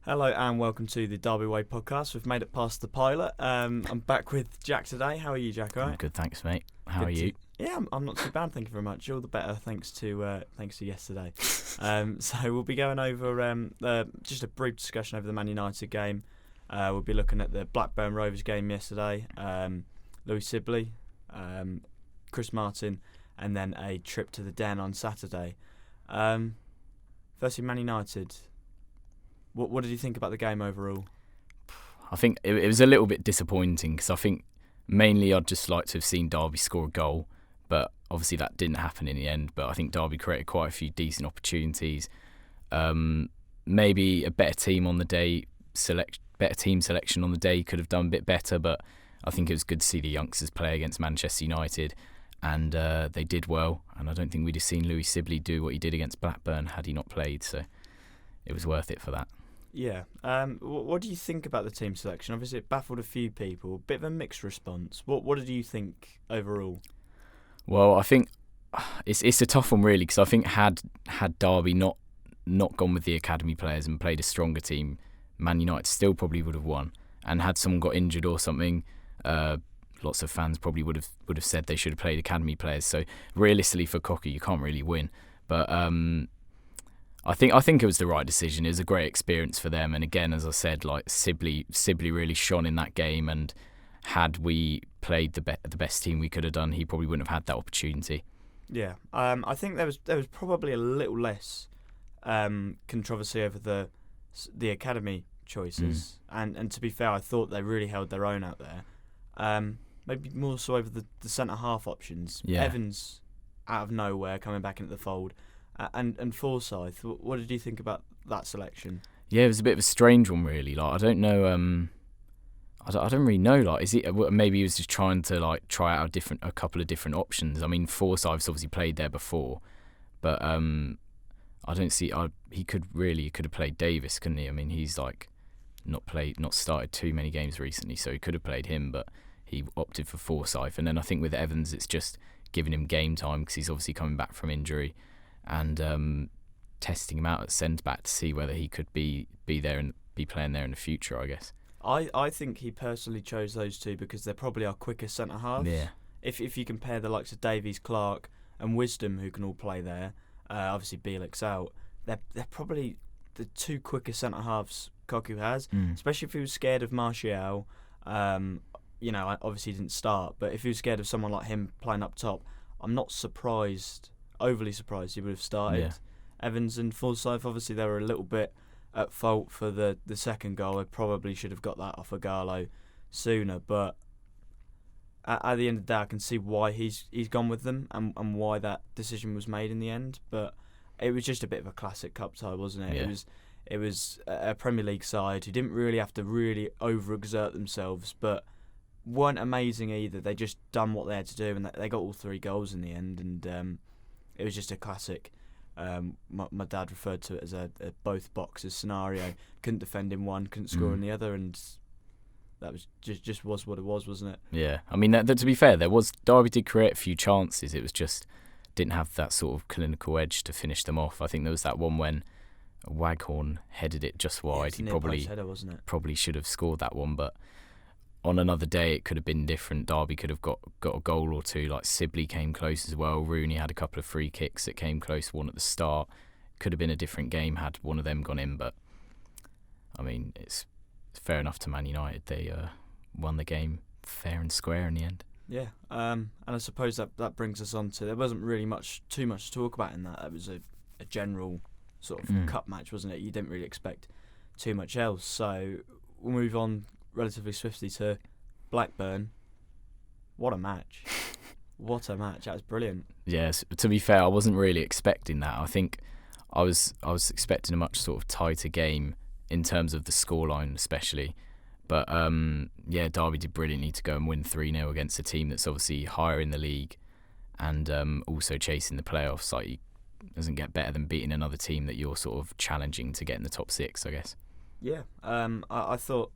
Hello and welcome to the Darby Way podcast. We've made it past the pilot. I'm back with Jack today. How are you, Jack? All right? I'm good, thanks, mate. How are you? Yeah, I'm not too bad. Thank you very much. All the better thanks to yesterday. So we'll be going over just a brief discussion over the Man United game. We'll be looking at the Blackburn Rovers game yesterday. Louie Sibley, Chris Martin, and then a trip to the Den on Saturday. Firstly, Man United. What did you think about the game overall? I think it was a little bit disappointing because I think mainly I'd just like to have seen Darby score a goal, but obviously that didn't happen in the end. But I think Darby created quite a few decent opportunities. Maybe a better team on the day, better team selection on the day could have done a bit better. But I think it was good to see the youngsters play against Manchester United, and they did well. And I don't think we'd have seen Louie Sibley do what he did against Blackburn had he not played. So it was worth it for that. Yeah. What do you think about the team selection? Obviously, it baffled a few people. Bit of a mixed response. What did you think overall? Well, I think it's a tough one really because I think had Darby not gone with the academy players and played a stronger team, Man United still probably would have won. And had someone got injured or something, lots of fans probably would have said they should have played academy players. So realistically, for Cocker, you can't really win. But I think it was the right decision. It was a great experience for them, and again, as I said, like Sibley really shone in that game. And had we played the best team we could have done, he probably wouldn't have had that opportunity. Yeah, I think there was probably a little less controversy over the academy choices, and to be fair, I thought they really held their own out there. Maybe more so over the centre half options. Yeah. Evans out of nowhere coming back into the fold. And Forsyth, what did you think about that selection? Yeah, it was a bit of a strange one, really. Like, I don't know. I don't really know. Like, is it maybe he was just trying to like try out a couple of different options? I mean, Forsyth's obviously played there before, but I don't see. He could have played Davis, couldn't he? I mean, he's like not started too many games recently, so he could have played him, but he opted for Forsyth. And then I think with Evans, it's just giving him game time because he's obviously coming back from injury. And testing him out at centre-back to see whether he could be there and be playing there in the future, I guess. I think he personally chose those two because they're probably our quicker centre-halves. Yeah. If you compare the likes of Davies, Clark and Wisdom, who can all play there, obviously Bielik's out, they're probably the two quicker centre-halves Koku has, especially if he was scared of Martial. Obviously he didn't start, but if he was scared of someone like him playing up top, I'm not overly surprised he would have started. Yeah. Evans and Forsyth, obviously they were a little bit at fault for the second goal. They probably should have got that off Ighalo sooner, but at the end of the day I can see why he's gone with them and why that decision was made in the end. But it was just a bit of a classic cup tie, wasn't it? Yeah. It was a Premier League side who didn't really have to really overexert themselves, but weren't amazing either. They just done what they had to do, and they got all three goals in the end. And it was just a classic. My dad referred to it as a both boxes scenario. Couldn't defend in one, couldn't score in the other, and that was just was what it was, wasn't it? Yeah, I mean, to be fair, Darby did create a few chances. It was just didn't have that sort of clinical edge to finish them off. I think there was that one when Waghorn headed it just wide. He probably should have scored that one, but on another day, it could have been different. Darby could have got a goal or two. Like Sibley came close as well. Rooney had a couple of free kicks that came close. One at the start. Could have been a different game had one of them gone in. But I mean, it's fair enough to Man United. They won the game fair and square in the end. Yeah, and I suppose that brings us on to, there wasn't really too much to talk about in that. That was a general sort of cup match, wasn't it? You didn't really expect too much else. So we'll move on relatively swiftly to Blackburn. What a match. What a match. That was brilliant. Yes, to be fair, I wasn't really expecting that. I think I was expecting a much sort of tighter game in terms of the scoreline especially. But Darby did brilliantly to go and win 3-0 against a team that's obviously higher in the league and also chasing the playoffs. Like, it doesn't get better than beating another team that you're sort of challenging to get in the top 6, I guess. Yeah, I thought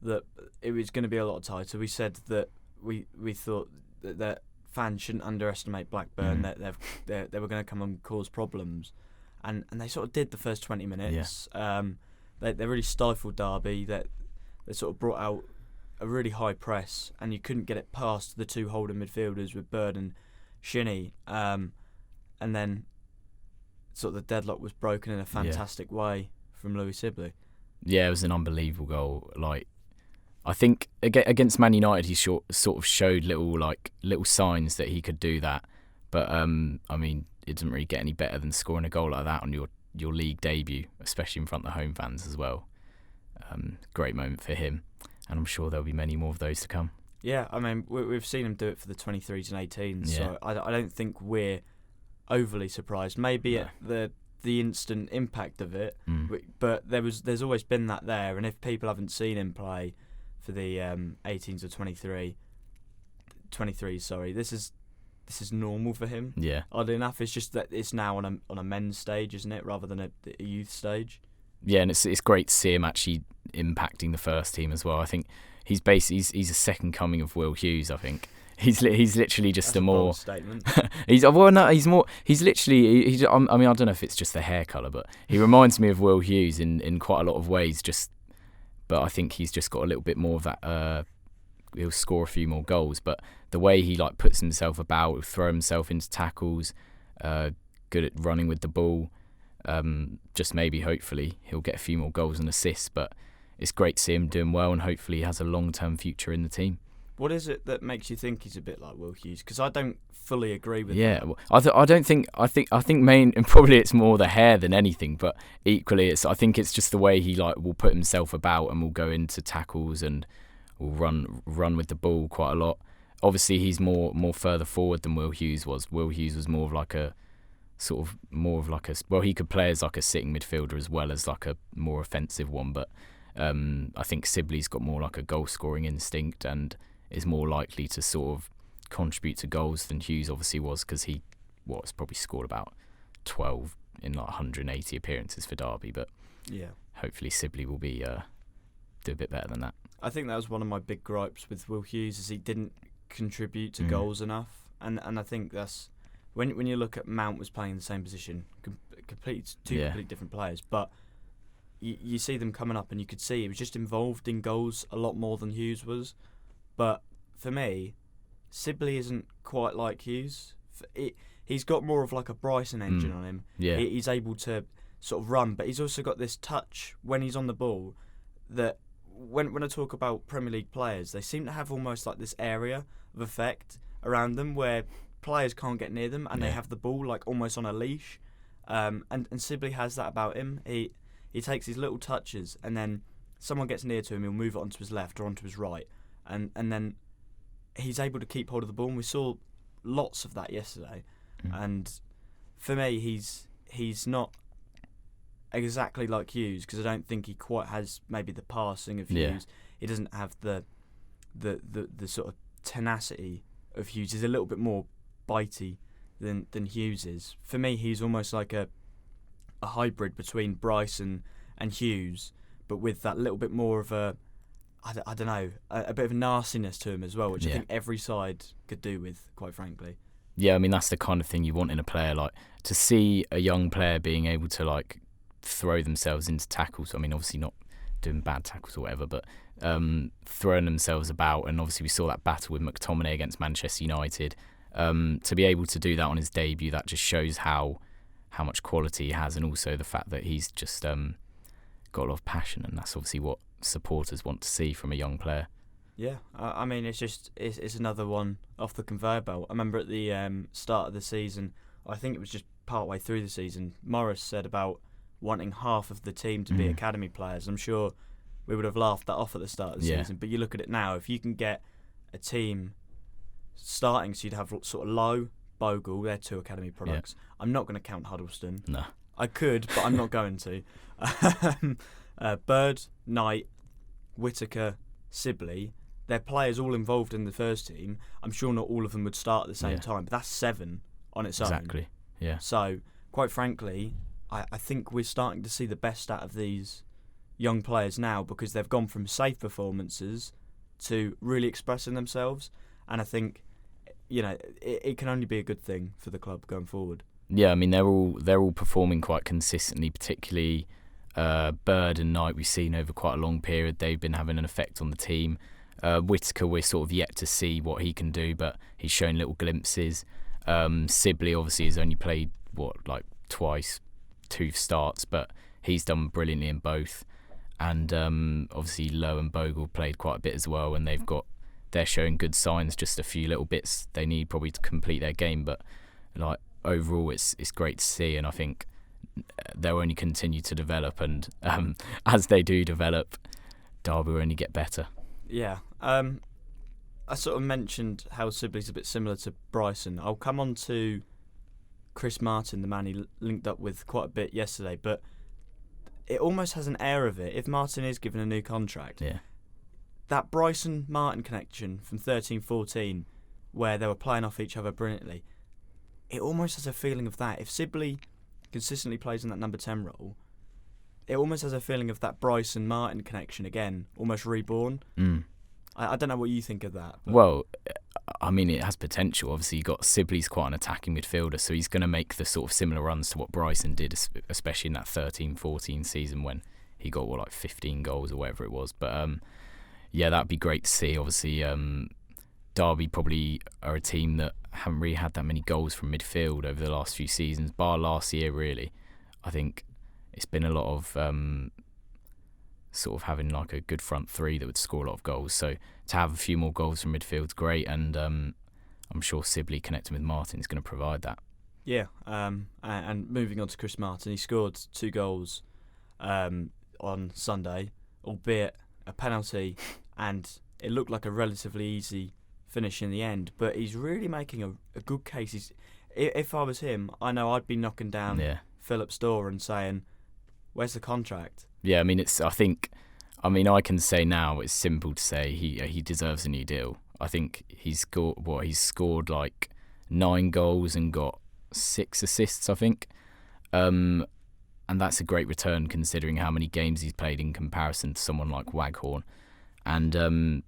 that it was going to be a lot tighter. We said that we thought that fans shouldn't underestimate Blackburn, that they were going to come and cause problems, and they sort of did the first 20 minutes. Yeah. they really stifled Darby. That they sort of brought out a really high press, and you couldn't get it past the two holding midfielders with Bird and Shinnie. And then sort of the deadlock was broken in a fantastic way from Louie Sibley. Yeah, it was an unbelievable goal. Like, I think against Man United, he sort of showed little signs that he could do that. But I mean, it doesn't really get any better than scoring a goal like that on your league debut, especially in front of the home fans as well. Great moment for him, and I'm sure there'll be many more of those to come. Yeah, I mean, we've seen him do it for the 23s and 18s, so I don't think we're overly surprised. Maybe at the instant impact of it, but there's always been that there, and if people haven't seen him play for the 18s or 23s, sorry, this is normal for him. Yeah. Oddly enough, it's just that it's now on a men's stage, isn't it, rather than a youth stage. Yeah, and it's great to see him actually impacting the first team as well. I think he's a second coming of Will Hughes. I think he's literally just That's a more statement. He's literally. I mean, I don't know if it's just the hair colour, but he reminds me of Will Hughes in quite a lot of ways. But I think he's just got a little bit more of that. He'll score a few more goals, but the way he puts himself about, he'll throw himself into tackles, good at running with the ball. Just maybe, hopefully, he'll get a few more goals and assists. But it's great to see him doing well, and hopefully he has a long-term future in the team. What is it that makes you think he's a bit like Will Hughes? Because I don't fully agree with that. Yeah, I think main and probably it's more the hair than anything, but equally I think it's just the way he will put himself about and will go into tackles and will run with the ball quite a lot. Obviously, he's more further forward than Will Hughes was. Will Hughes was more of he could play as a sitting midfielder as well as a more offensive one, but I think Sibley's got more a goal scoring instinct and is more likely to sort of contribute to goals than Hughes obviously was, because he probably scored about 12 in 180 appearances for Darby, but yeah, hopefully Sibley will be do a bit better than that. I think that was one of my big gripes with Will Hughes, is he didn't contribute to goals enough, and I think that's when you look at Mount was playing in the same position, completely different players, but you see them coming up and you could see he was just involved in goals a lot more than Hughes was. But for me, Sibley isn't quite like Hughes. He's got more of a Bryson engine on him. Yeah. He's able to sort of run, but he's also got this touch when he's on the ball that when I talk about Premier League players, they seem to have almost this area of effect around them where players can't get near them and they have the ball almost on a leash. And Sibley has that about him. He takes his little touches, and then someone gets near to him, he'll move it onto his left or onto his right. And then he's able to keep hold of the ball, and we saw lots of that yesterday. And for me, he's not exactly like Hughes, because I don't think he quite has maybe the passing of Hughes. He doesn't have the sort of tenacity of Hughes. He's a little bit more bitey than Hughes is. For me, he's almost like a hybrid between Bryson and Hughes, but with that little bit more of a don't know, a bit of nastiness to him as well, which I think every side could do with, quite frankly. Yeah, I mean, that's the kind of thing you want in a player, to see a young player being able to throw themselves into tackles. I mean, obviously not doing bad tackles or whatever, but throwing themselves about. And obviously we saw that battle with McTominay against Manchester United. To be able to do that on his debut, that just shows how much quality he has, and also the fact that he's just got a lot of passion, and that's obviously what supporters want to see from a young player. Yeah, I mean, it's another one off the conveyor belt. I remember at the start of the season, I think it was just partway through the season, Morris said about wanting half of the team to be academy players. I'm sure we would have laughed that off at the start of the season, but you look at it now, if you can get a team starting, so you'd have sort of Lowe, Bogle, they're two academy products. I'm not going to count Huddleston. No. I could, but I'm not going to. Bird, Knight, Whittaker, Sibley, they're players all involved in the first team. I'm sure not all of them would start at the same time, but that's 7 on its own. Exactly, yeah. So, quite frankly, I think we're starting to see the best out of these young players now, because they've gone from safe performances to really expressing themselves, and I think it can only be a good thing for the club going forward. Yeah, I mean, they're all performing quite consistently, particularly Bird and Knight we've seen over quite a long period. They've been having an effect on the team. Whittaker, we're sort of yet to see what he can do, but he's shown little glimpses. Sibley obviously has only played twice, 2 starts, but he's done brilliantly in both. And obviously Lowe and Bogle played quite a bit as well, and they're showing good signs. Just a few little bits they need probably to complete their game, but overall it's great to see, and I think they'll only continue to develop, and as they do develop, Darby will only get better. Yeah. I sort of mentioned how Sibley's a bit similar to Bryson. I'll come on to Chris Martin, the man he linked up with quite a bit yesterday, but it almost has an air of it. If Martin is given a new contract, that Bryson-Martin connection from 13-14, where they were playing off each other brilliantly, it almost has a feeling of that. If Sibley consistently plays in that number 10 role, it almost has a feeling of that Bryson-Martin connection again, almost reborn. I don't know what you think of that. But. Well, I mean, it has potential. Obviously, Sibley's quite an attacking midfielder, so he's going to make the sort of similar runs to what Bryson did, especially in that 13-14 season when he got 15 goals or whatever it was. But that'd be great to see. Obviously, Derby probably are a team that haven't really had that many goals from midfield over the last few seasons, bar last year really. I think it's been a lot of sort of having a good front three that would score a lot of goals. So to have a few more goals from midfield's great, and I'm sure Sibley connecting with Martin is going to provide that. Yeah, and moving on to Chris Martin, he scored 2 goals on Sunday, albeit a penalty, and it looked like a relatively easy finish in the end, but he's really making a good case. If I was him, I know I'd be knocking down Philip's door and saying, where's the contract? Yeah, I mean, I can say now, it's simple to say he deserves a new deal. I think he's scored 9 goals and got 6 assists, I think. And that's a great return considering how many games he's played in comparison to someone like Waghorn. And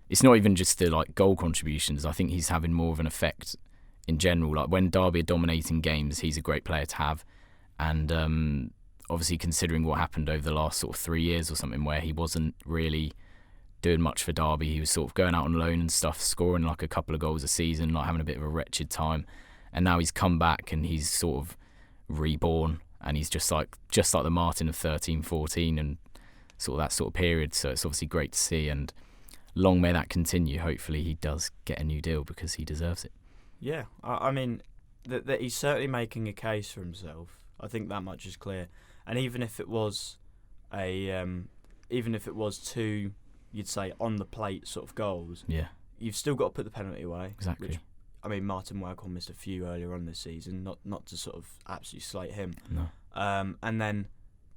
it's not even just the goal contributions. I think he's having more of an effect in general. When Derby are dominating games, he's a great player to have. And obviously considering what happened over the last sort of 3 years or something where he wasn't really doing much for Derby, he was sort of going out on loan and stuff, scoring a couple of goals a season, having a bit of a wretched time. And now he's come back and he's sort of reborn, and he's just like the Martin of 13-14 and sort of that sort of period. So it's obviously great to see, and long may that continue. Hopefully he does get a new deal because he deserves it. Yeah, I mean that he's certainly making a case for himself. I think that much is clear. And even if it was 2, you'd say on the plate sort of goals, you've still got to put the penalty away. Exactly. Which, I mean, Martin Waghorn missed a few earlier on this season. Not to sort of absolutely slate him. No. And then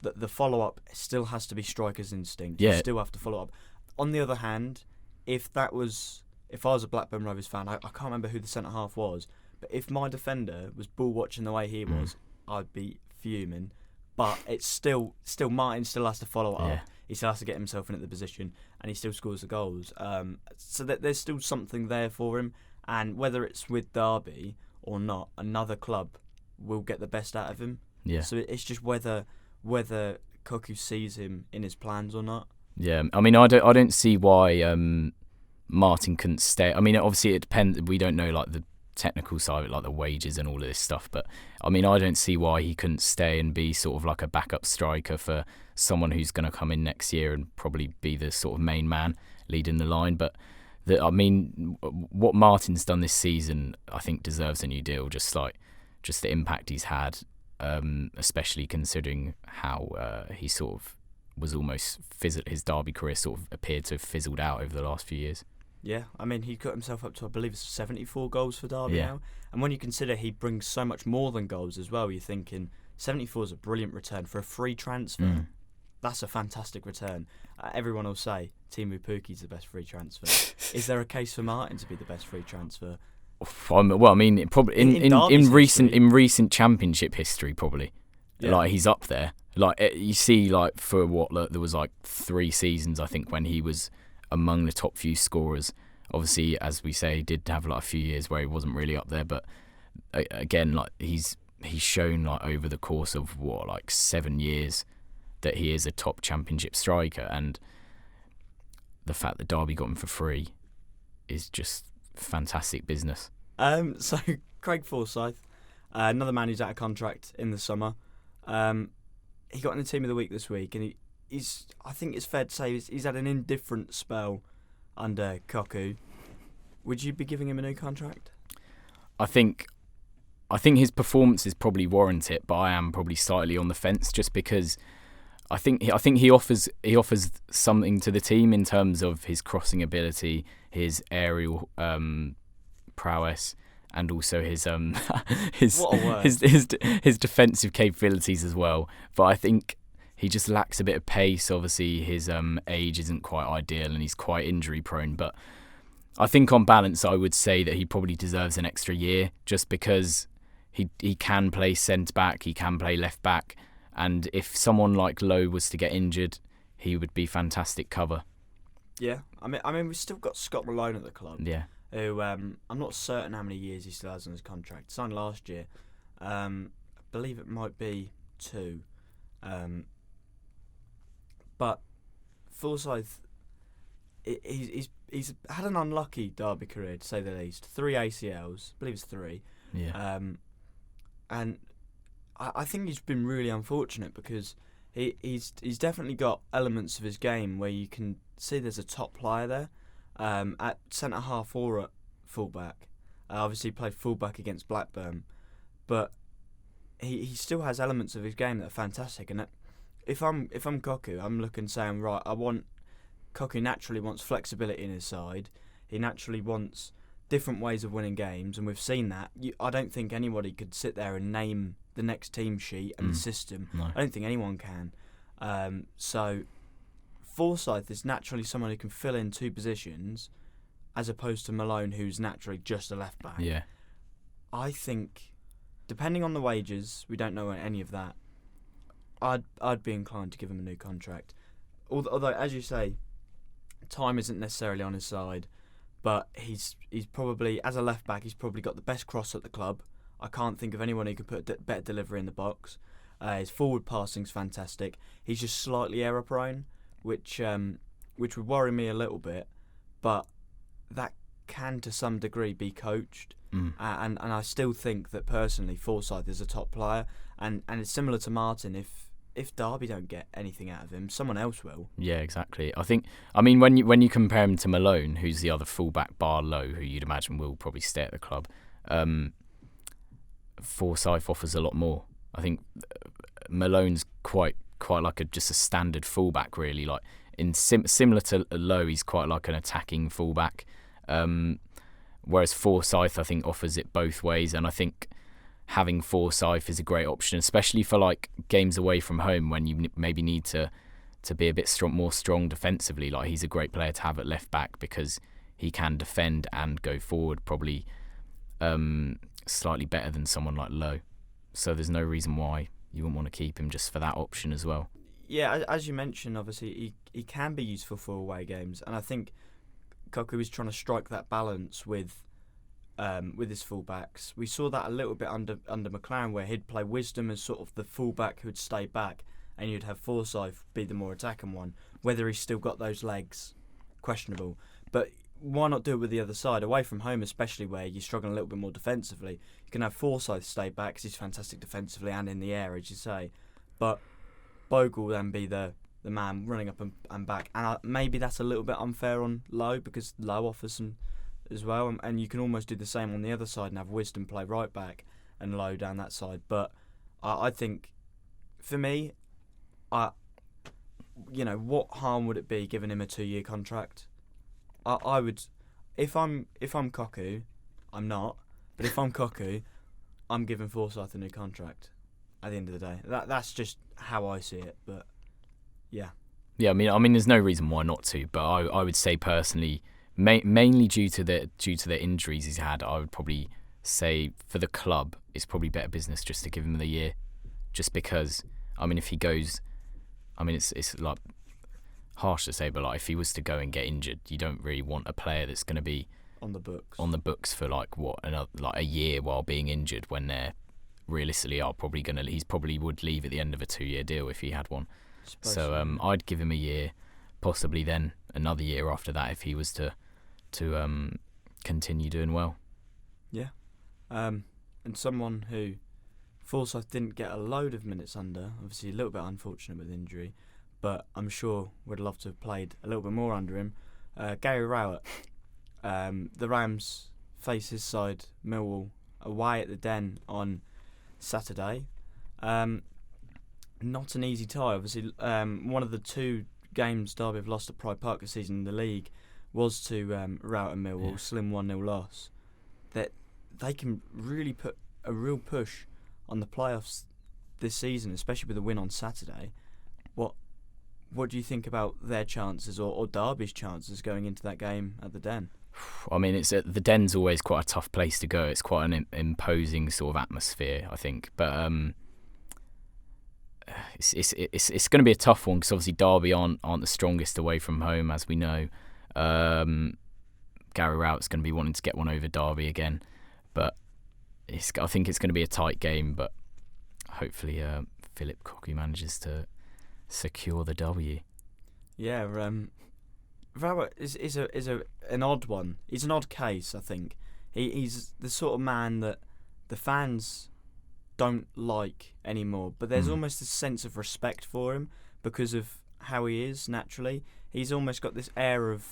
the follow up still has to be striker's instinct. Yeah. You still have to follow up. On the other hand, if I was a Blackburn Rovers fan, I can't remember who the centre half was, but if my defender was ball watching the way he was, I'd be fuming. But it's still Martin still has to follow up. He still has to get himself into the position, and he still scores the goals. So that there's still something there for him, and whether it's with Derby or not, another club will get the best out of him. Yeah. So it's just whether Cuckoo sees him in his plans or not. Yeah, I mean, I don't see why Martin couldn't stay. I mean, obviously it depends. We don't know the technical side of it, the wages and all of this stuff, but I mean, I don't see why he couldn't stay and be sort of a backup striker for someone who's going to come in next year and probably be the sort of main man leading the line. But what Martin's done this season, I think deserves a new deal. Just the impact he's had, especially considering how he sort of was almost his Derby career sort of appeared to have fizzled out over the last few years. Yeah, I mean, he got himself up to, I believe, it's 74 goals for Derby now. And when you consider he brings so much more than goals as well, you're thinking 74 is a brilliant return for a free transfer. That's a fantastic return. Everyone will say Timu Puki's the best free transfer. Is there a case for Martin to be the best free transfer? Well, I mean, probably in recent Championship history, probably. Yeah. He's up there. You see, for there was 3 seasons, I think, when he was among the top few scorers. Obviously, as we say, he did have a few years where he wasn't really up there, but again, he's shown over the course of 7 years that he is a top Championship striker, and the fact that Darby got him for free is just fantastic business. So Craig Forsyth, another man who's out of contract in the summer. He got in the team of the week this week, and he's. I think it's fair to say he's had an indifferent spell under Cocu. Would you be giving him a new contract? I think his performances probably warrant it, but I am probably slightly on the fence just because I think he offers something to the team in terms of his crossing ability, his aerial prowess, and also his his defensive capabilities as well. But I think he just lacks a bit of pace. Obviously, his age isn't quite ideal, and he's quite injury prone. But I think on balance, I would say that he probably deserves an extra year, just because he can play centre back, he can play left back, and if someone like Lowe was to get injured, he would be fantastic cover. Yeah, I mean, we've still got Scott Malone at the club. Yeah. Who I'm not certain how many years he still has on his contract. Signed last year. I believe it might be 2. But Forsyth, he's had an unlucky Derby career, to say the least. 3 ACLs, I believe it's 3. Yeah. And I think he's been really unfortunate because he's definitely got elements of his game where you can see there's a top player there. At centre half or at fullback. Obviously, he played fullback against Blackburn, but he still has elements of his game that are fantastic. And if I'm Cocu, I'm looking saying, right, Cocu naturally wants flexibility in his side. He naturally wants different ways of winning games, and we've seen that. I don't think anybody could sit there and name the next team sheet and the system. No. I don't think anyone can. So Forsyth is naturally someone who can fill in 2 positions, as opposed to Malone, who's naturally just a left back. Yeah. I think, depending on the wages, we don't know any of that. I'd be inclined to give him a new contract. Although, as you say, time isn't necessarily on his side, but he's probably, as a left back, he's probably got the best cross at the club. I can't think of anyone who could put a better delivery in the box. His forward passing's fantastic. He's just slightly error prone, which would worry me a little bit, but that can to some degree be coached. And I still think that personally Forsyth is a top player, and it's similar to Martin. If Darby don't get anything out of him, someone else will. Yeah, exactly. I mean when you compare him to Malone, who's the other fullback bar Lowe, who you'd imagine will probably stay at the club, Forsyth offers a lot more. I think Malone's quite like just a standard fullback, really. Like similar to Lowe, he's quite like an attacking fullback. Whereas Forsyth, I think, offers it both ways, and I think having Forsyth is a great option, especially for like games away from home when you maybe need to be a bit more strong defensively. Like, he's a great player to have at left back because he can defend and go forward probably slightly better than someone like Lowe. So there's no reason why you wouldn't want to keep him just for that option as well. Yeah, as you mentioned, obviously he can be useful for away games, and I think Cocu is trying to strike that balance with his fullbacks. We saw that a little bit under McLaren, where he'd play Wisdom as sort of the fullback who'd stay back, and you'd have Forsyth be the more attacking one. Whether he's still got those legs, questionable. But why not do it with the other side? Away from home, especially where you're struggling a little bit more defensively, you can have Forsyth stay back because he's fantastic defensively and in the air, as you say. But Bogle then be the man running up and back. And maybe that's a little bit unfair on Lowe, because Lowe offers some as well. And you can almost do the same on the other side and have Wisdom play right back and Lowe down that side. But I think, for me, what harm would it be giving him a 2-year contract? I would, if I'm Cocu, I'm not. But if I'm Cocu, I'm giving Forsyth a new contract. At the end of the day, that's just how I see it. But yeah. Yeah, I mean, there's no reason why not to. But I would say personally, mainly due to the injuries he's had, I would probably say for the club, it's probably better business just to give him the year, just because. I mean, if he goes, I mean, it's like harsh to say, but like if he was to go and get injured, you don't really want a player that's going to be on the books for like a year while being injured, when they're realistically he's probably would leave at the end of a 2-year deal if he had one. So I'd give him a year, possibly then another year after that if he was to continue doing well. Yeah. And someone who Forsyth didn't get a load of minutes under, obviously a little bit unfortunate with injury, but I'm sure would love to have played a little bit more under him. Gary Rowett. The Rams face his side, Millwall, away at the Den on Saturday. Not an easy tie, obviously. One of the two games Derby have lost at Pride Park this season in the league was to Rowett and Millwall, slim 1-0 loss. That they can really put a real push on the playoffs this season, especially with a win on Saturday. What do you think about their chances or Derby's chances going into that game at the Den? I mean, the Den's always quite a tough place to go. It's quite an imposing sort of atmosphere, I think. But it's going to be a tough one because obviously Derby aren't the strongest away from home, as we know. Gary Rowett's going to be wanting to get one over Derby again, but I think it's going to be a tight game. But hopefully, Philip Cocu manages to secure the W. Yeah, Rowett is an odd one. He's an odd case, I think. He's the sort of man that the fans don't like anymore, but there's almost a sense of respect for him because of how he is naturally. He's almost got this air of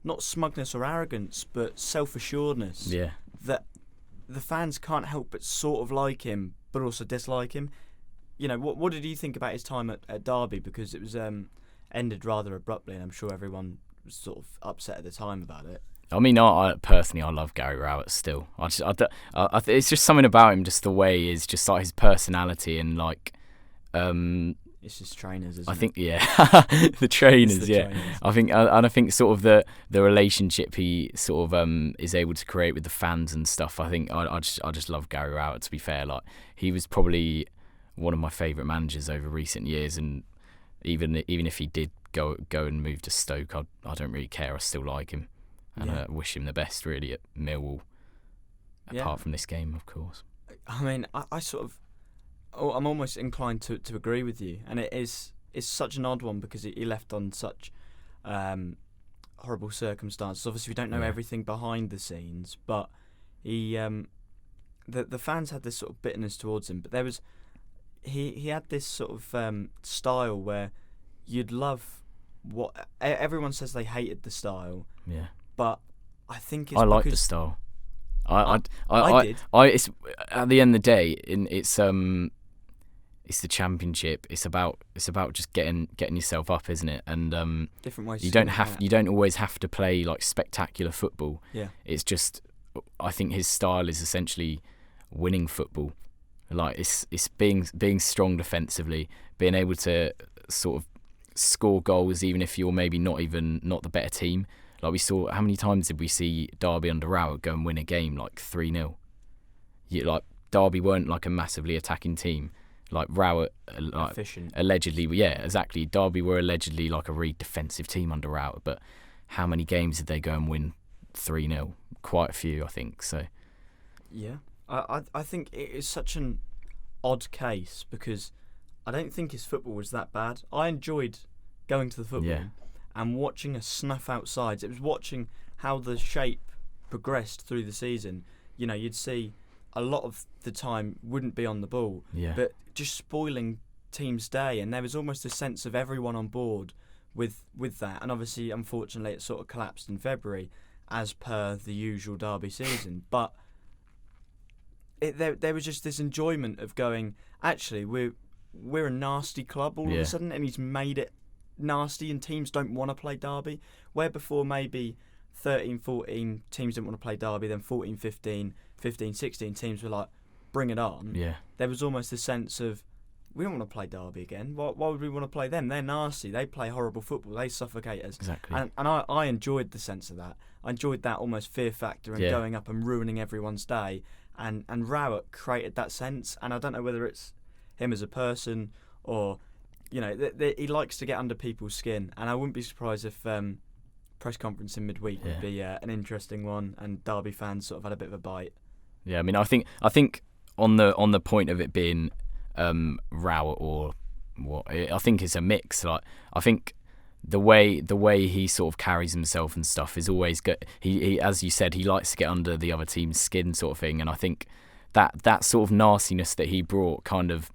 not smugness or arrogance, but self-assuredness. Yeah. That the fans can't help but sort of like him, but also dislike him. You know, what did you think about his time at Derby? Because it was ended rather abruptly, and I'm sure everyone was sort of upset at the time about it. I mean, I personally, I love Gary Rowett still. It's just something about him, just the way he is, just like his personality and like. It's just trainers, isn't I it? think, yeah, the trainers, yeah. Trainers. I think sort of the relationship he sort of is able to create with the fans and stuff. I think I just love Gary Rowett. To be fair, like he was probably one of my favourite managers over recent years, and even if he did go and move to Stoke, I don't really care. I still like him, and wish him the best really at Millwall. Apart from this game, of course. I mean, I sort of. I'm almost inclined to agree with you, and it's such an odd one because he left on such horrible circumstances. Obviously, we don't know everything behind the scenes, but he the fans had this sort of bitterness towards him. But there was he had this sort of style where you'd love what everyone says they hated the style. Yeah, but I think it's I like the style. I did. It's at the end of the day, it's the championship. It's about just getting yourself up, isn't it? And different ways. You don't always have to play like spectacular football. Yeah. It's just, I think his style is essentially winning football. Like it's being strong defensively, being able to sort of score goals even if you're maybe not the better team. Like we saw, how many times did we see Derby under Rowett go and win a game like 3-0? Like Derby weren't like a massively attacking team. Like Rowett, like efficient. Allegedly, yeah, exactly. Derby were allegedly like a really defensive team under Rowett, but how many games did they go and win 3-0? Quite a few, I think. So, yeah, I think it is such an odd case because I don't think his football was that bad. I enjoyed going to the football and watching a snuff outside. It was watching how the shape progressed through the season. You know, you'd see a lot of the time wouldn't be on the ball, but just spoiling teams' day, and there was almost a sense of everyone on board with that. And obviously, unfortunately, it sort of collapsed in February, as per the usual Derby season. But there was just this enjoyment of going, actually, we're a nasty club all of a sudden, and he's made it nasty, and teams don't want to play Derby. Where before maybe 13, 14 teams didn't want to play Derby, then 14, 15, 16 teams were like, bring it on. Yeah. There was almost a sense of, we don't want to play Derby again. Why would we want to play them? They're nasty. They play horrible football. They suffocate us. Exactly. And I enjoyed the sense of that. I enjoyed that almost fear factor and going up and ruining everyone's day. And Rowett created that sense. And I don't know whether it's him as a person or, you know, he likes to get under people's skin. And I wouldn't be surprised if press conference in midweek would be an interesting one, and Derby fans sort of had a bit of a bite. Yeah, I mean, I think on the point of it being Rowett or what. I think it's a mix. Like, I think the way he sort of carries himself and stuff is always good. He as you said, he likes to get under the other team's skin, sort of thing. And I think that sort of nastiness that he brought kind of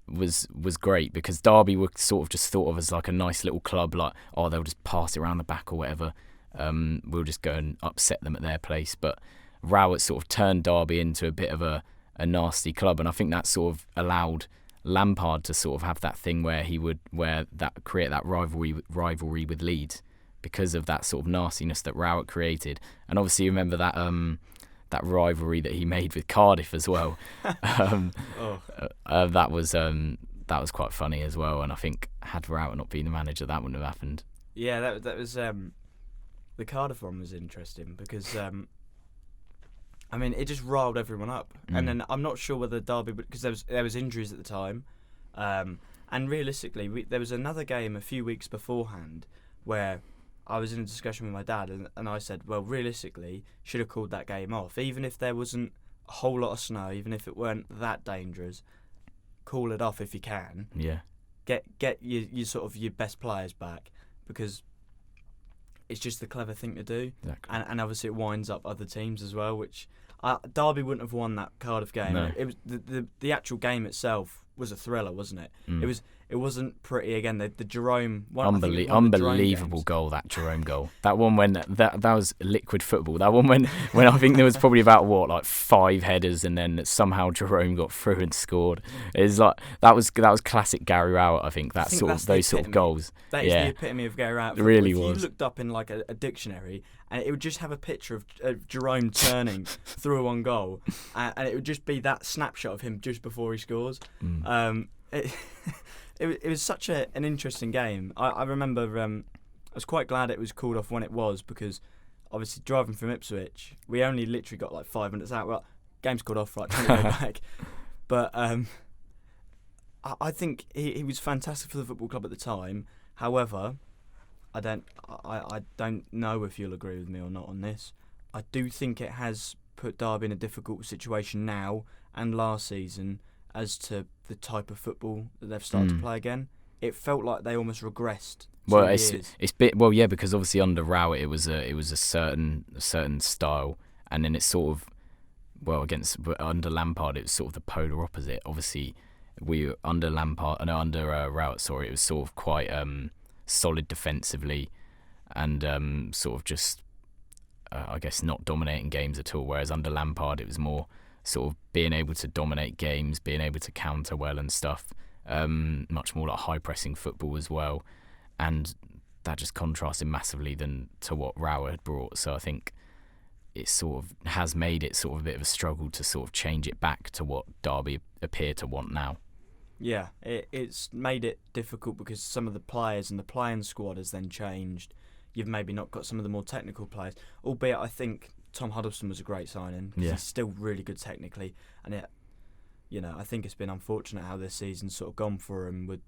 was great, because Derby were sort of just thought of as like a nice little club, like, oh, they'll just pass it around the back or whatever. We'll just go and upset them at their place. But Rowett sort of turned Derby into a bit of a nasty club, and I think that sort of allowed Lampard to sort of have that thing where he would create that rivalry with Leeds, because of that sort of nastiness that Rowett created. And obviously, you remember that that rivalry that he made with Cardiff as well. That was quite funny as well. And I think had Rowett not been the manager, that wouldn't have happened. Yeah, that was the Cardiff one was interesting because I mean, it just riled everyone up. And then I'm not sure whether Derby, because there was injuries at the time, and realistically, there was another game a few weeks beforehand where I was in a discussion with my dad, and I said, well, realistically, should have called that game off, even if there wasn't a whole lot of snow, even if it weren't that dangerous. Call it off if you can. Yeah. Get your sort of your best players back, because it's just the clever thing to do. Exactly. And obviously it winds up other teams as well, which Derby wouldn't have won that Cardiff game. No. It was the actual game itself was a thriller, wasn't it? It wasn't pretty. Again, the Jerome one, unbelievable goal, that Jerome goal. That one when that was liquid football. That one when I think there was probably about 5 headers, and then somehow Jerome got through and scored. It's like that was classic Gary Rowett. I think those sort of goals. That is the epitome of Gary Rowett. It really was. Was. You looked up in like a dictionary, and it would just have a picture of Jerome turning through one goal, and it would just be that snapshot of him just before he scores. It was such an interesting game. I remember I was quite glad it was called off when it was, because obviously driving from Ipswich, we only literally got like 5 minutes out. Well, game's called off, right, time to go back. But I think he was fantastic for the football club at the time. However, I don't know if you'll agree with me or not on this. I do think it has put Derby in a difficult situation now and last season as to the type of football that they've started to play again. It felt like they almost regressed. Because obviously under Rowett it was a certain style, and then it's sort of under Lampard it was sort of the polar opposite. Obviously, under Rowett, it was sort of quite solid defensively, and sort of just I guess not dominating games at all. Whereas under Lampard it was more sort of being able to dominate games, being able to counter well and stuff, much more like high pressing football as well, and that just contrasted massively to what Rowett had brought. So I think it sort of has made it sort of a bit of a struggle to sort of change it back to what Derby appear to want now. Yeah, it's made it difficult because some of the players and the playing squad has then changed. You've maybe not got some of the more technical players, albeit I think Tom Huddleston was a great signing. Yeah. He's still really good technically, and I think it's been unfortunate how this season's sort of gone for him with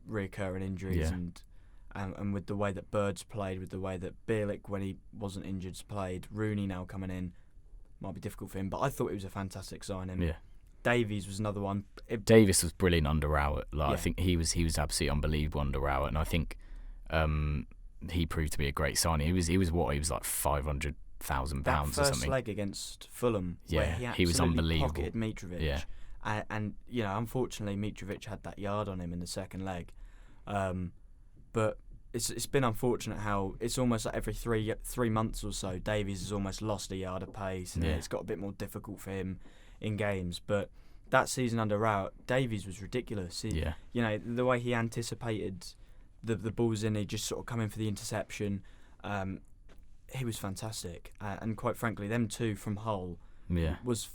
reoccurring injuries and with the way that Bird's played, with the way that Bielik, when he wasn't injured, played. Rooney now coming in might be difficult for him, but I thought it was a fantastic signing. Yeah. Davies was another one. Davis was brilliant under Rowett. I think he was absolutely unbelievable under Rowett, and I think he proved to be a great signing. He was like £500,000 or something. That first leg against Fulham, where he was unbelievable. Pocketed Mitrovic, and unfortunately Mitrovic had that yard on him in the second leg. But it's been unfortunate how it's almost like every 3 months or so Davies has almost lost a yard of pace, and it's got a bit more difficult for him in games. But that season under Rowett, Davies was ridiculous. The way he anticipated the balls in, he just sort of come in for the interception. He was fantastic, and quite frankly, them two from Hull was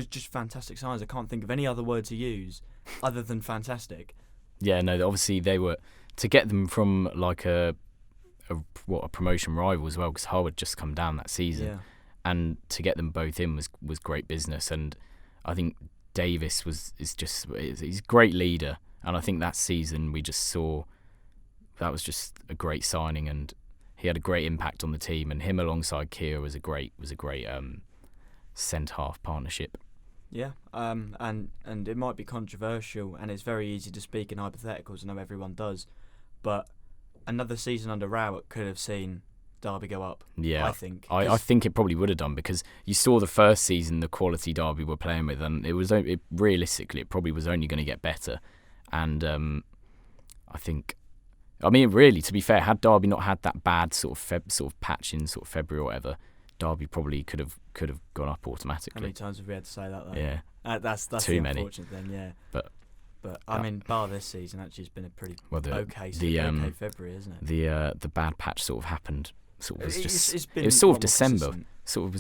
just fantastic signs. I can't think of any other word to use other than fantastic. Yeah, no, obviously they were, to get them from like a promotion rival as well, because Hull had just come down that season, and to get them both in was great business. And I think Davis he's a great leader, and I think that season we just saw that was just a great signing, and he had a great impact on the team, and him alongside Keir was a great centre half partnership. Yeah, and it might be controversial, and it's very easy to speak in hypotheticals. I know everyone does, but another season under Rowett could have seen Derby go up. Yeah, I think. I think it probably would have done, because you saw the first season the quality Derby were playing with, and realistically it probably was only going to get better. And I mean, really, to be fair, had Derby not had that bad sort of patch in sort of February or whatever, Derby probably could have gone up automatically. How many times have we had to say that though? Yeah, that's too the many. unfortunate thing. Yeah, but I mean, bar this season, actually, it's been a pretty okay February, isn't it? The bad patch sort of happened. Sort of was it was sort of December. Consistent. Sort of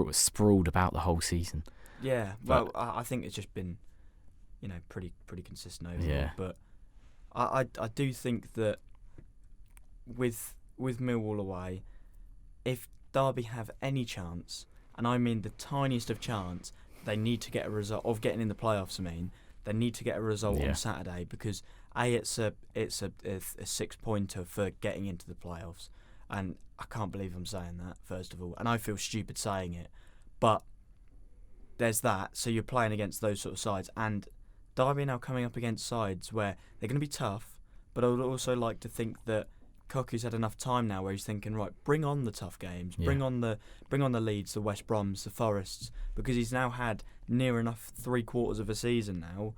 was sprawled about the whole season. Yeah, well, I think it's just been, pretty consistent overall. Yeah. But I do think that with Millwall away, if Derby have any chance, and I mean the tiniest of chance, they need to get a result of getting in the playoffs. They need to get a result on Saturday, because it's a 6-pointer for getting into the playoffs, and I can't believe I'm saying that, first of all, and I feel stupid saying it, but there's that. So you're playing against those sort of sides, and Derby are now coming up against sides where they're going to be tough, but I would also like to think that Koku's had enough time now where he's thinking, right, bring on the tough games, bring on the Leeds, the West Broms, the Forests, because he's now had near enough 3/4 of a season now,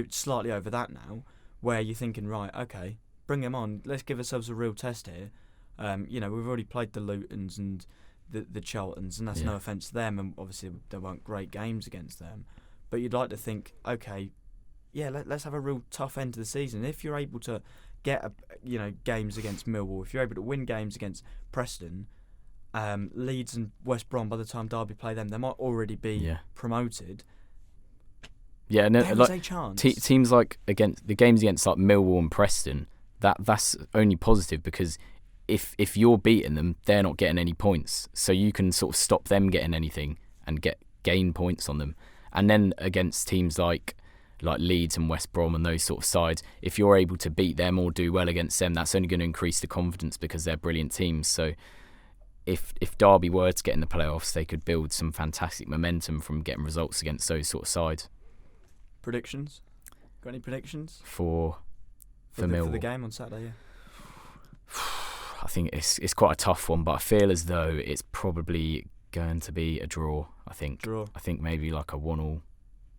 slightly over that now, where you're thinking, right, okay, bring him on, let's give ourselves a real test here. We've already played the Lutons and the Charltons, and that's no offence to them, and obviously there weren't great games against them, but you'd like to think, okay, let's have a real tough end to the season. If you're able to get games against Millwall, if you're able to win games against Preston, Leeds and West Brom, by the time Derby play them, they might already be promoted. Yeah, no, there was a chance. Teams like against the games against like Millwall and Preston, that's only positive, because if you're beating them, they're not getting any points, so you can sort of stop them getting anything and gain points on them. And then against teams like Leeds and West Brom and those sort of sides, if you're able to beat them or do well against them, that's only going to increase the confidence, because they're brilliant teams. So if Derby were to get in the playoffs, they could build some fantastic momentum from getting results against those sort of sides. Predictions? Got any predictions for Millwall? For the game on Saturday? Yeah. I think it's quite a tough one, but I feel as though it's probably going to be a draw. I think maybe like a 1-1,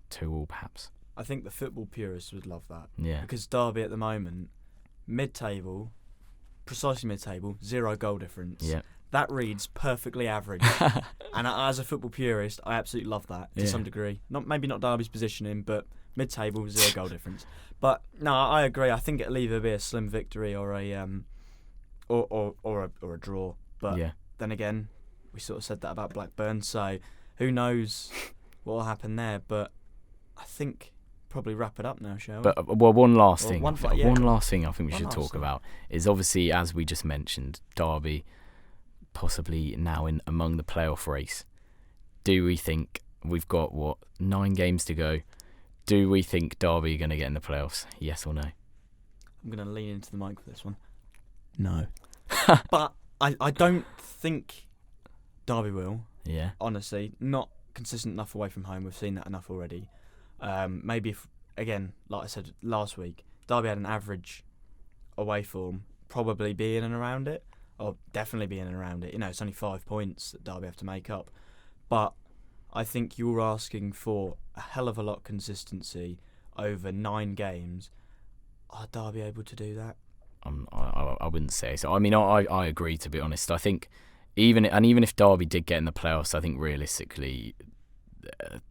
2-2 perhaps. I think the football purists would love that. Yeah. Because Derby at the moment, precisely mid-table, 0 goal difference. Yeah. That reads perfectly average. And as a football purist, I absolutely love that to some degree. Maybe not Derby's positioning, but mid-table, 0 goal difference. But no, I agree. I think it'll either be a slim victory or a or a draw. But then again, we sort of said that about Blackburn, so who knows what will happen there. But I think probably wrap it up now, shall we? But one last thing. One last thing I think we should talk about is, obviously, as we just mentioned, Derby possibly now in among the playoff race. Do we think we've got 9 games to go? Do we think Derby are going to get in the playoffs? Yes or no? I'm going to lean into the mic for this one. No. But I don't think Derby will. Yeah. Honestly, not consistent enough away from home. We've seen that enough already. Maybe if, again, like I said last week, Derby had an average away form, probably be in and around it, or definitely be in and around it. It's only 5 points that Derby have to make up. But I think you're asking for a hell of a lot of consistency over 9 games. Are Derby able to do that? I wouldn't say so. I mean, I agree, to be honest. I think even if Derby did get in the playoffs, I think realistically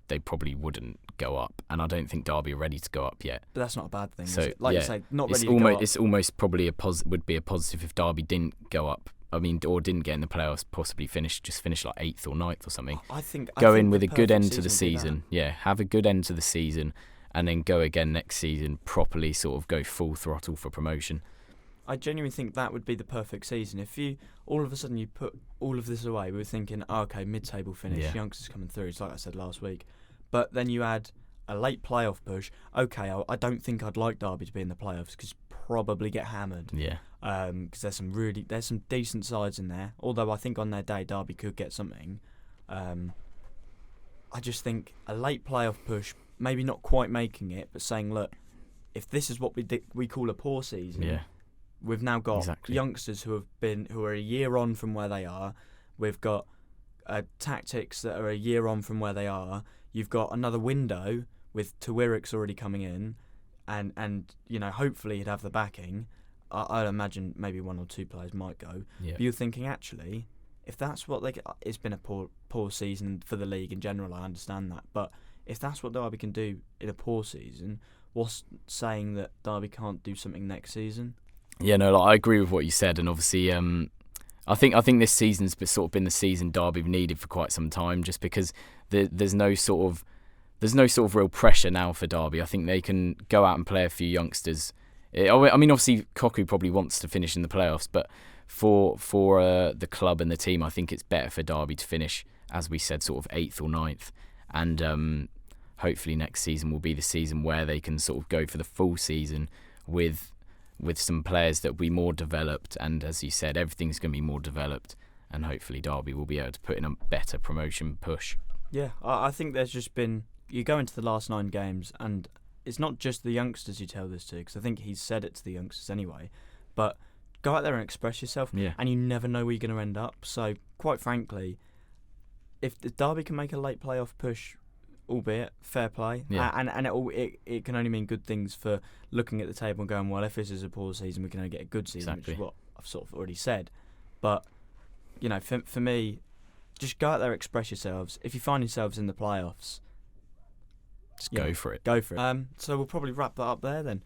they probably wouldn't go up, and I don't think Derby are ready to go up yet. But that's not a bad thing. So, you say, not ready to go up. It's almost probably would be a positive if Derby didn't go up. I mean, or didn't get in the playoffs, possibly finish like 8th or 9th or something. I think in with a good end to the season. Yeah, have a good end to the season, and then go again next season properly, sort of go full throttle for promotion. I genuinely think that would be the perfect season. If you all of a sudden you put all of this away, we were thinking, okay, mid-table finish, youngsters coming through. It's like I said last week, but then you add a late playoff push. Okay, I don't think I'd like Derby to be in the playoffs, because probably get hammered. Yeah. Because there's some decent sides in there. Although I think on their day Derby could get something. I just think a late playoff push, maybe not quite making it, but saying, look, if this is what we call a poor season, we've now got youngsters who are a year on from where they are. We've got tactics that are a year on from where they are. You've got another window with Tawirik's already coming in, and hopefully he'd have the backing. I'd imagine maybe one or two players might go. Yeah. But you're thinking, actually, if that's what it's been a poor season for the league in general, I understand that. But if that's what Derby can do in a poor season, what's saying that Derby can't do something next season? Yeah, no, I agree with what you said, and obviously, I think this season's sort of been the season Derby have needed for quite some time, just because there's no sort of real pressure now for Derby. I think they can go out and play a few youngsters. I mean, obviously, Koku probably wants to finish in the playoffs, but for the club and the team, I think it's better for Derby to finish, as we said, sort of 8th or 9th, and hopefully next season will be the season where they can sort of go for the full season with some players that will be more developed, and as you said, everything's going to be more developed, and hopefully Derby will be able to put in a better promotion push. Yeah, I think there's just been, you go into the last 9 games, and it's not just the youngsters you tell this to, because I think he's said it to the youngsters anyway, but go out there and express yourself, and you never know where you're going to end up. So quite frankly, if the Derby can make a late playoff push, albeit fair play, and it can only mean good things for looking at the table and going, well, if this is a poor season, we can only get a good season, which is what I've sort of already said. But for me, just go out there, express yourselves. If you find yourselves in the playoffs, just go for it. Go for it. So we'll probably wrap that up there then.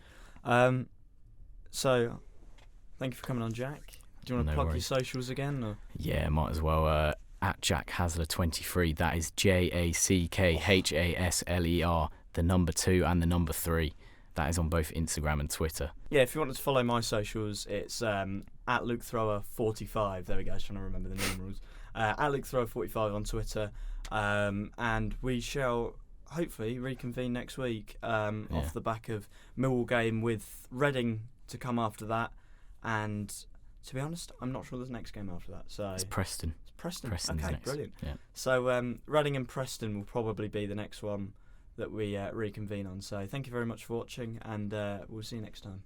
So thank you for coming on, Jack. Do you want to plug your socials again? Or? Yeah, might as well. At Jack Hasler 23, that is JACKHASLER, the number 2 and the number 3. That is on both Instagram and Twitter. Yeah, if you wanted to follow my socials, it's at Luke Thrower 45. There we go, I was trying to remember the numerals. At Luke Thrower 45 on Twitter. And we shall hopefully reconvene next week off the back of Millwall game, with Reading to come after that. And to be honest, I'm not sure there's next game after that. So it's Preston. Preston's okay, next. Brilliant. Yeah. So Reading and Preston will probably be the next one that we reconvene on. So thank you very much for watching, and we'll see you next time.